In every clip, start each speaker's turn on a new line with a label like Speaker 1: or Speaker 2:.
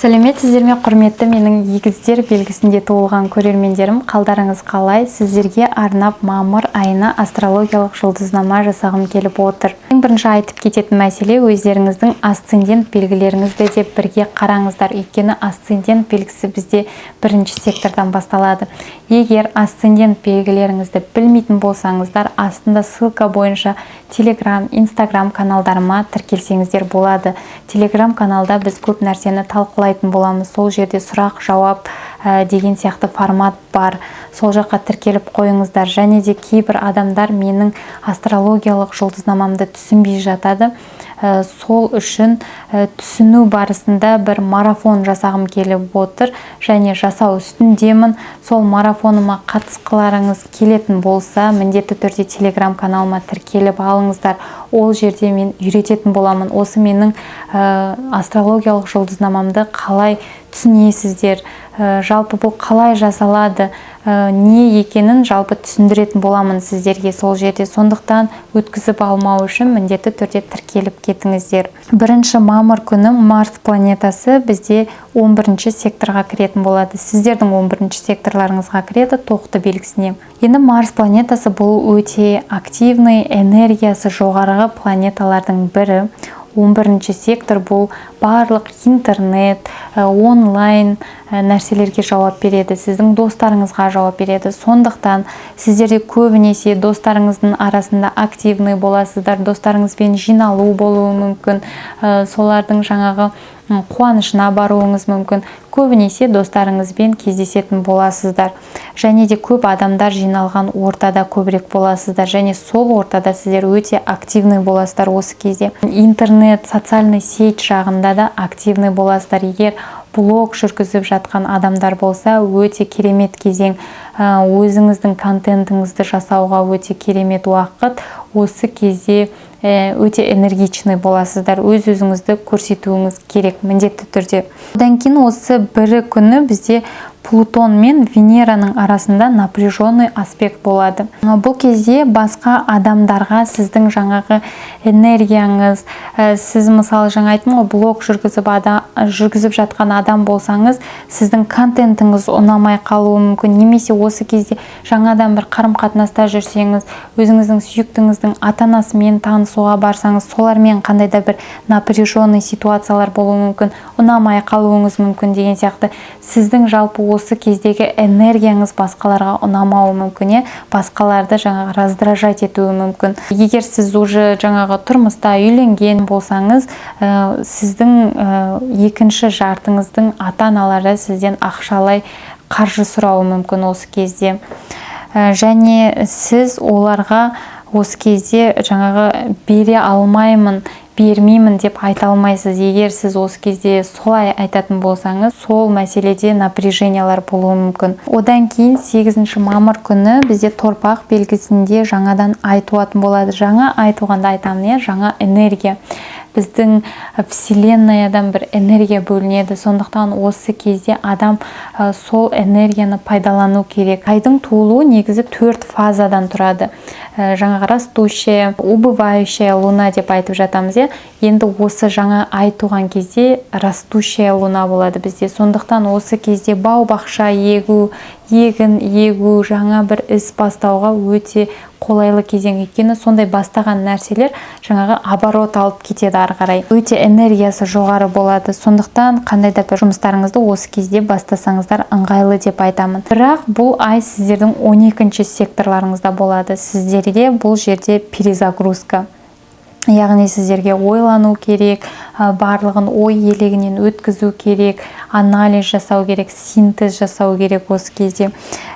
Speaker 1: Сәлеметсіздер ме, құрметті менің егіздер белгісінде туылған көрермендерім, қалдарыңыз қалай? Сіздерге арнап мамыр айына астрологиялық жұлдызнама жасағым келіп отыр. Ең бірінші айтып кететін мәселе, өздеріңіздің асцендент белгілеріңізді де бірге қараңыздар. Өйткені асцендент белгісі бізде бірінші сектордан басталады. Егер асцендент белгілеріңізді білмейтін болсаңыздар, астында ссылка бойынша Telegram, Instagram каналдарыма тіркелсеңіздер болады. Telegram каналда біз көп нәрсені талқылайтын боламыз. Сол жерде сұрақ-жауап деген сияқты формат бар. Сол жаққа тіркеліп қойыңыздар. Және де кейбір адамдар менің астрологиялық жұлдызнамамды түсінбей жатады. Сол үшін түсіну барысында бір марафон жасағым келіп отыр, және жасау үстіндемін. Сол марафоныма қатысқыларыңыз келетін болса, міндетті түрде Telegram каналыма тіркеліп алыңыздар. Ол жерде мен үйрететін боламын. Осы менің астрологиялық жұлдызнамамды қалай түсінесіздер, жалпы бұл қалай жасалады, не екенін жалпы түсіндіретін боламын сіздерге сол жерде. Сондықтан өткізіп алмау үшін міндетті түрде тіркеліп кетіңіздер. 1 мамыр күні Марс планетасы бізде 11-ші секторға кіретін болады. Сіздердің 11-ші секторларыңызға кіреді тоқты белгісіне. Енді Марс планетасы бұл өте активный, энергиясы жоғарғы планеталардың бірі. 11-ші сектор бұл барлық интернет, онлайн нәрселерге жауап береді. Сіздің достарыңызға жауап береді. Сондықтан сіздерде көбінесе достарыңыздың арасында активный боласыздар. Достарыңызбен жиналу болуы мүмкін. Солардың жаңағы қуанышына баруыңыз мүмкін. Көбінесе достарыңызбен кездесетін боласыздар. Және де көп адамдар жиналған ортада көбірек боласыздар. Және сол ортада сіздер өте активный боласыздар осы кезде. Интернет, социальный сеть жағында да активный боласыздар. Егер блог жүргізіп жатқан адамдар болса, өте керемет кезең. Өзіңіздің контентіңізді жасауға өте керемет уақыт. Осы кезде өте энергичный боласыздар. Өз-өзіңізді көрсетуіңіз керек міндетті түрде. Одан кейін осы бір күні бізде Плутон мен Венераның арасында напряженный аспект болады. Бұл кезде басқа адамдарға сіздің жаңағы энергияңыз, сіз мысалы жаңа айттым ғой, блог жүргізіп жатқан адам болсаңыз, сіздің контентіңіз ұнамай қалуы мүмкін. Немесе осы кезде жаңадан бір қарым-қатынаста жүрсеңіз, өзіңіздің сүйіктіңіздің ата-анасымен танысуға барсаңыз, солармен қандай да бір напряженный ситуациялар болуы мүмкін, ұнамай қалуыңыз мүмкін деген сияқты. Сіздің жалпы осы кездегі энергияңыз басқаларға ұнамауы мүмкін, басқаларды жаңағы раздражать етуі мүмкін. Егер сіз уже жаңағы тұрмыста үйленген болсаңыз, сіздің екінші жартыңыздың ата-аналары сізден ақшалай қаржы сұрауы мүмкін осы кезде. Және сіз оларға осы кезде жаңағы бере алмаймын, бермеймін деп айта алмайсыз. Егер сіз осы кезде солай айтатын болсаңыз, сол мәселеде напряжениялар болуы мүмкін. Одан кейін 8 мамыр күні бізде торпақ белгісінде жаңадан ай туатын болады. Жаңа ай туғанда айтамын, жаңа энергия. Біздің вселеннаядан бір энергия бөлінеді. Сондықтан осы кезде адам сол энергияны пайдалану керек. Айдың туылуы негізі 4 фазадан тұрады. Жаңағы растущая, убывающая луна деп айтып жатамыз. Енді осы жаңа ай туған кезде растущая луна болады бізде. Сондықтан осы кезде бау-бақша егу, егін егу, жаңа бір іс бастауға өте қолайлы кезең. Өйткені сондай бастаған нәрселер жаңағы оборот алып кетеді ары қарай. Өте энергиясы жоғары болады. Сондықтан қандай да бір жұмыстарыңызды осы кезде бастасаңыздар ыңғайлы деп айтамын. Бірақ бұл ай сіздердің 12-ші секторларыңызда болады. Сіздерге бұл жерде перезагрузка. Яғни сіздерге ойлану керек, барлығын ой елегінен өткізу керек, анализ жасау керек, синтез жасау керек осы кезде.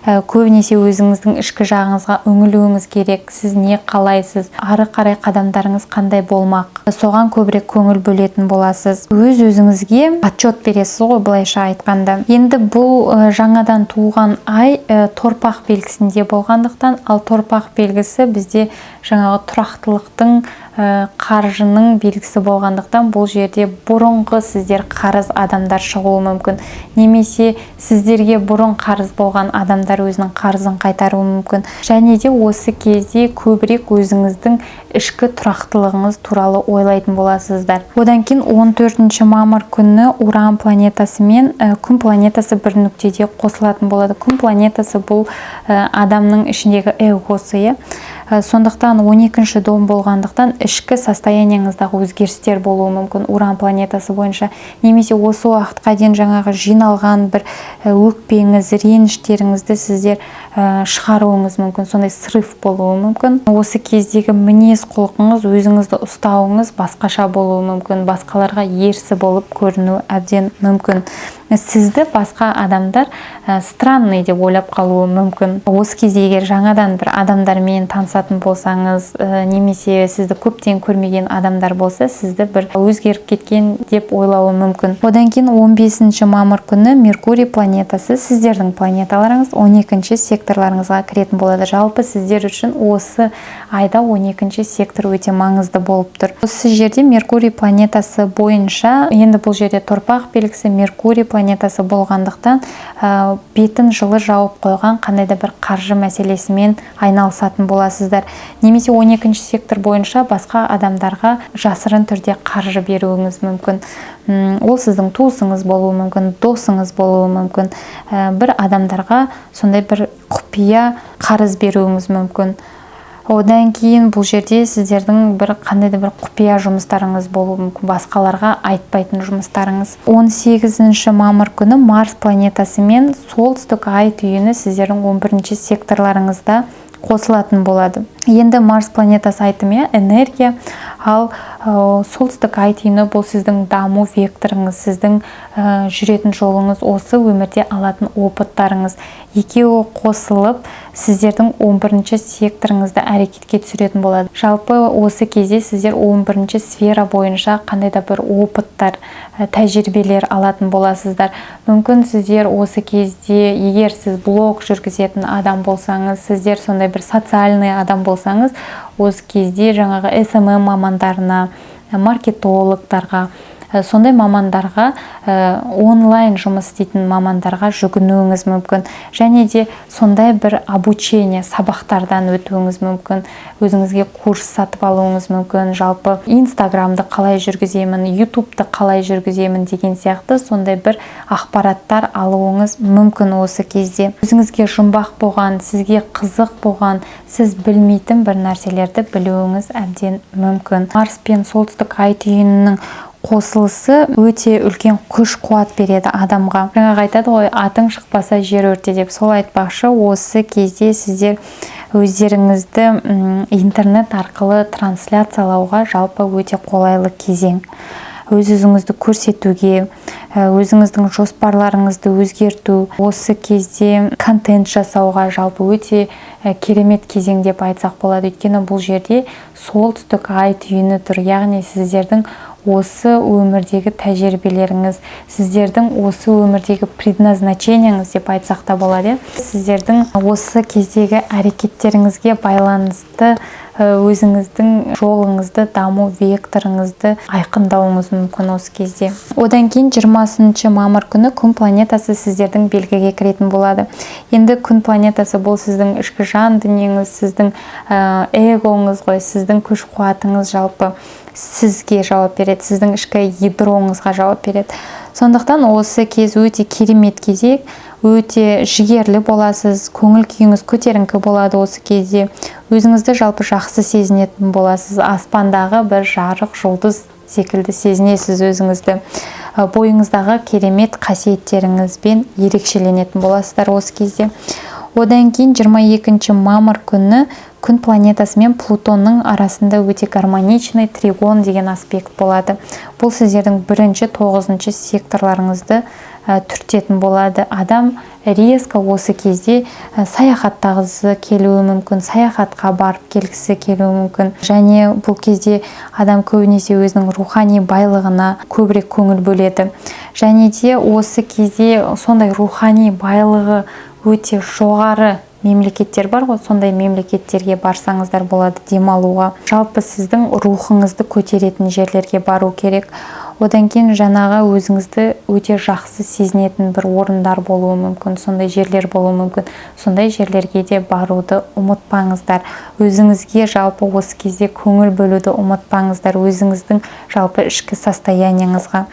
Speaker 1: Көбінесе өзіңіздің ішкі жағыңызға үңілуіңіз керек. Сіз не қалайсыз? Ары қарай қадамдарыңыз қандай болмақ? Соған көбірек көңіл бөлетін боласыз. Өз-өзіңізге отчет бересіз ғой, былайша айтқанда. Енді бұл жаңадан туған ай торпақ белгісінде болғандықтан, ал торпақ белгісі бізде жаңағы тұрақтылықтың қаржының белгісі болғандықтан бұл жерде бұрынғы сіздер қарыз адамдар шығуы мүмкін, немесе сіздерге бұрын қарыз болған адамдар өзінің қарызын қайтаруы мүмкін. Және де осы кезде көбірек өзіңіздің ішкі тұрақтылығыңыз туралы ойлайтын боласыздар. Одан кейін 14 мамыр күні Уран планетасы мен күн планетасы бір нүктеде қосылатын болады. Күн планетасы бұл адамның ішіндегі эгосы. Сондықтан 12-ші дом болғандықтан ішкі состояниеңіздағы өзгерістер болуы мүмкін Уран планетасы бойынша, немесе осы уақытқа дейін жаңағы жиналған бір өкпеңіз, реніштеріңізді сіздер шығаруыңыз мүмкін, сондай срыв болуы мүмкін. Осы кездегі мінез құлқыңыз, өзіңізді ұстауыңыз басқаша болуы мүмкін, басқаларға ерсі болып көріну әбден мүмкін. Сізді басқа адамдар странный деп ойлап қалуы мүмкін. Осы кезде егер жаңадан бір адамдармен танысатын болсаңыз, немесе сізді көптен көрмеген адамдар болса, сізді бір өзгеріп кеткен деп ойлауы мүмкін. Одан кейін 15 мамыр күні Меркурий планетасы сіздердің планеталарыңыз 12-ші секторларыңызға кіретін болады. Жалпы сіздер үшін осы айда 12-ші сектор өте маңызды болып тұр. Осы жерде Меркурий планетасы бойынша, енді бұл жерде торпақ белгісі Меркурий планетасы болғандықтан бетін жылы жауып қойған қандай да бір қаржы мәселесімен айналысатын боласыздар. Немесе 12-ші сектор бойынша басқа адамдарға жасырын түрде қаржы беруіңіз мүмкін. Ол сіздің туысыңыз болуы мүмкін, досыңыз болуы мүмкін. Бір адамдарға сондай бір құпия қарыз беруіңіз мүмкін. Одан кейін бұл жерде сіздердің бір қандай да бір құпия жұмыстарыңыз болуы мүмкін, басқаларға айтпайтын жұмыстарыңыз. 18 мамыр күні Марс планетасы мен солтүстік ай түйіні сіздердің 11-ші секторларыңызда қосылатын болады. Енді Марс планетасы айтымы энергия, ал солтүстік ай түйіні бұл сіздің даму векторыңыз, сіздің жүретін жолыңыз, осы өмірде алатын опыттарыңыз. Екеуі қосылып сіздердің 11-ші секторыңызды әрекетке түсіретін болады. Жалпы осы кезде сіздер 11-ші сфера бойынша қандай да бір опыттар, тәжірибелер алатын боласыздар. Мүмкін сіздер осы кезде, егер сіз блог жүргізетін адам болсаңыз, сіздер сондай бір социальный адам болсаңыз, осы кезде жаңағы SMM мамандарына, маркетологтарға, сондай мамандарға, онлайн жұмыс істейтін мамандарға жүгінуіңіз мүмкін. Және де сондай бір обучение, сабақтардан өтуіңіз мүмкін. Өзіңізге курс сатып алуыңыз мүмкін. Жалпы Инстаграмды қалай жүргіземін, Ютубты қалай жүргіземін деген сияқты сондай бір ақпараттар алуыңыз мүмкін осы кезде. Өзіңізге жұмбақ болған, сізге қызық болған, сіз білмейтін бір нәрселерді білуіңіз әбден мүмкін. Марс пен солтүстік ай түйінінің қосылысы өте үлкен күш қуат береді адамға. Жаңағы айтады ғой, атың шықпаса жер өрте деп. Сол айтпақшы, осы кезде сіздер өздеріңізді интернет арқылы трансляциялауға жалпы өте қолайлы кезең. Өз-өзіңізді көрсетуге, өзіңіздің жоспарларыңызды өзгерту, осы кезде контент жасауға жалпы өте керемет кезең деп айтсақ болады. Өйткені бұл жерде солтүстік ай түйіні тұр, яғни сіздердің осы өмірдегі тәжірибелеріңіз, сіздердің осы өмірдегі предназначениеңіз деп айтсақ та болады. Сіздердің осы кездегі әрекеттеріңізге байланысты өзіңіздің жолыңызды, даму векторыңызды айқындауыңыз мүмкін осы кезде. Одан кейін 20 мамыр күні күн планетасы сіздердің белгіге кіретін болады. Енді күн планетасы бұл сіздің ішкі жан дүниеңіз, сіздің эгоңыз ғой, сіздің күш қуатыңыз жалпы сізге жауап береді, сіздің ішкі ядроңызға жауап береді. Сондықтан осы кез өте керемет кезек, өте жігерлі боласыз, көңіл күйіңіз көтеріңкі болады осы кезде. Өзіңізді жалпы жақсы сезінетін боласыз, аспандағы бір жарық жұлдыз секілді сезінесіз өзіңізді. Бойыңыздағы керемет қасиеттеріңізбен ерекшеленетін боласыздар осы кезде. Одан кейін 22 мамыр күні күн планетасы мен Плутонның арасында өте гармоничный тригон деген аспект болады. Бұл сіздердің 1-9 секторларыңызды түртетін болады. Адам резко осы кезде саяхаттағысы келуі мүмкін, саяхатқа барып келгісі келуі мүмкін. Және бұл кезде адам көбінесе өзінің рухани байлығына көбірек көңіл бөледі. Және де осы кезде сондай рухани байлығы өте жоғары мемлекеттер бар ғой, сондай мемлекеттерге барсаңыздар болады демалуға. Жалпы сіздің рухыңызды көтеретін жерлерге бару керек. Одан кейін жаңағы өзіңізді өте жақсы сезінетін бір орындар болуы мүмкін, сондай жерлер болуы мүмкін. Сондай жерлерге де баруды ұмытпаңыздар. Өзіңізге жалпы осы кезде көңіл бөлуді ұмытпаңыздар, өзіңіздің жалпы ішкі состояниеңызға.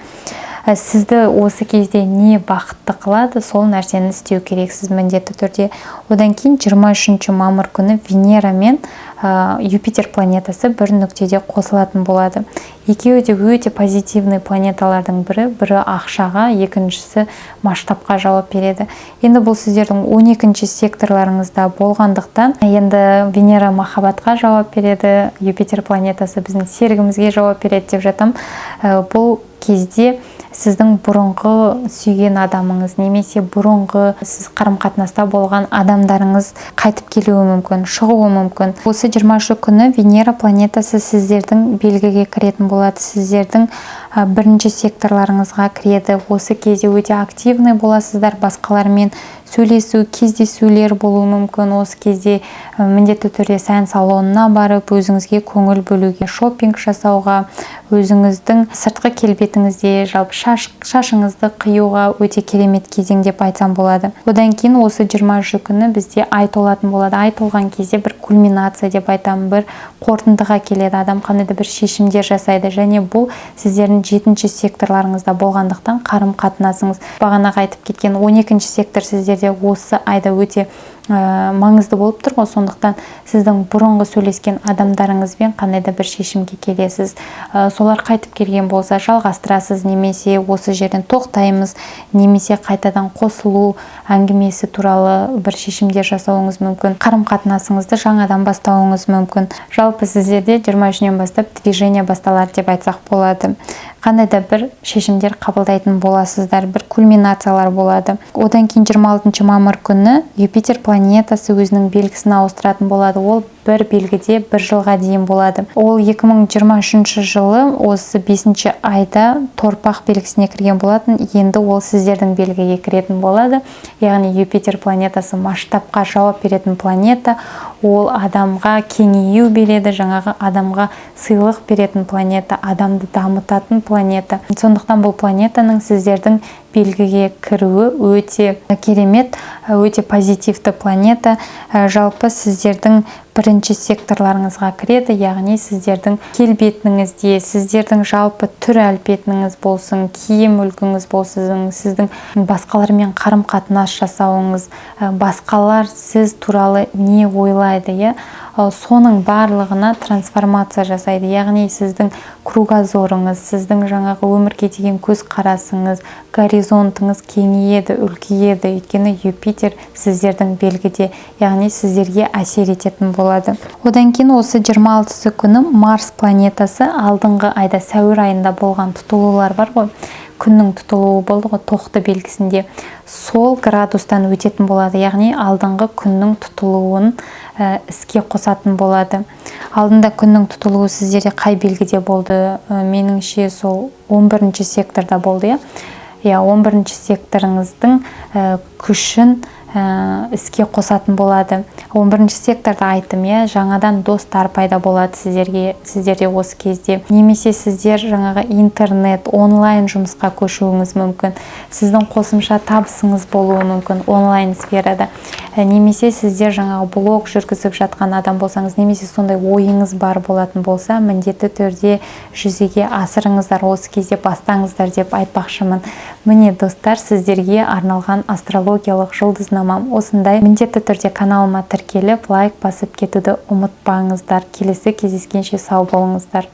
Speaker 1: Сізді осы кезде не бақытты қылады, сол нәрсені істеу керексіз міндетті түрде. Одан кейін 23 мамыр күні Венера мен Юпитер планетасы бір нүктеде қосылатын болады. Екеуі де өте позитивный планеталардың бірі ақшаға, екіншісі масштабқа жауап береді. Енді бұл сіздердің 12-ші секторларыңызда болғандықтан, енді Венера махаббатқа жауап береді, Юпитер планетасы біздің серігімізге жауап береді деп жатам. Бұл кезде сіздің бұрынғы сүйген адамыңыз немесе бұрынғы сіз қарым-қатынаста болған адамдарыңыз қайтып келуі мүмкін, шығуы мүмкін. Осы 23 күні Венера планетасы сіздердің белгіге кіретін болады, сіздердің бірінші секторларыңызға кіреді. Осы кезде өте активный боласыздар, басқалармен сөйлесу, кездесулер болуы мүмкін. Осы кезде міндетті түрде сән салонына барып, өзіңізге көңіл бөлуге, шопинг жасауға, өзіңіздің сыртқы келбетіңізде, жалпы шашыңызды қиюға өте керемет кезең деп айтсам болады. Одан кейін осы 23 күні бізде ай толатын болады. Ай толған кезде бір кульминация деп айтамын, бір қорытындыға келеді. Адам қандай да бір шешімдер жасайды, және бұл сіздердің 7-ші секторларыңызда болғандықтан қарым-қатынасыңыз, бағанағы айтып кеткен 12-ші сектор сіздерде осы айда өте маңызды болып тұр ғой, сондықтан сіздің бұрынғы сөйлескен адамдарыңызбен қандай да бір шешімге келесіз. Солар қайтып келген болса жалғастырасыз, немесе осы жерден тоқтаймыз, немесе қайтадан қосылу әңгімесі туралы бір шешімдер жасауыңыз мүмкін. Қарым-қатынасыңызды жаңадан бастауыңыз мүмкін. Жалпы сіздерде 23-нен бастап движение басталады деп айтсақ болады. Қандай да бір шешімдер қабылдайтын боласыздар, бір кульминациялар болады. Одан кейін 26 мамыр күні Юпитер планетасы өзінің белгісін ауыстыратын болады. Ол бір белгіде бір жылға дейін болады. Ол 2023 жылы осы 5-ші айда торпақ белгісіне кірген болатын. Енді ол сіздердің белгіге кіретін болады. Яғни Юпитер планетасы масштабқа жауап беретін планета. Ол адамға кеңею береді, жаңағы адамға сыйлық беретін планета, адамды дамытатын планета. Сондықтан бұл планетаның сіздердің белгіге кіруі өте керемет, өте позитивті планета. Жалпы сіздердің бірінші секторларыңызға кіреді, яғни сіздердің келбетіңізде, сіздердің жалпы түр әлпетіңіз болсын, киім үлгіңіз болсын, сіздің басқалармен қарым-қатынас жасауыңыз, басқалар сіз туралы не ойлайды, соның барлығына трансформация жасайды. Яғни сіздің кругозорыңыз, сіздің жаңағы өмірге деген көз қарасыңыз, горизонтыңыз кеңейеді, үлкейеді. Өйткені Юпитер сіздердің белгіде, яғни сіздерге әсер ететін болады. Одан кейін осы 26 күні Марс планетасы алдыңғы айда, сәуір айында болған тұтылулар бар ғой, күннің тұтылуы болды ғой, тоқты белгісінде, сол градустан өтетін болады. Яғни алдыңғы күннің тұтылуын іске қосатын болады. Алдында күннің тұтылуы сіздерде қай белгіде болды? Меніңше сол 11-ші секторда болды. 11-ші секторыңыздың күшін іске қосатын болады. 11-ші секторда айттым, жаңадан достар пайда болады сіздерде осы кезде. Немесе сіздер жаңағы интернет, онлайн жұмысқа көшуіңіз мүмкін. Сіздің қосымша табысыңыз болуы мүмкін онлайн сферада. Немесе сіздер жаңағы блог жүргізіп жатқан адам болсаңыз, немесе сондай ойыңыз бар болатын болса, міндетті түрде жүзеге асырыңыздар, осы кезде бастаңыздар деп айтпақшымын. Міне достар, сіздерге арналған астрологиялық жұлдызнамам осындай. Міндетті түрде каналыма тіркеліп, лайк басып кетуді ұмытпаңыздар. Келесі кездескенше сау болыңыздар.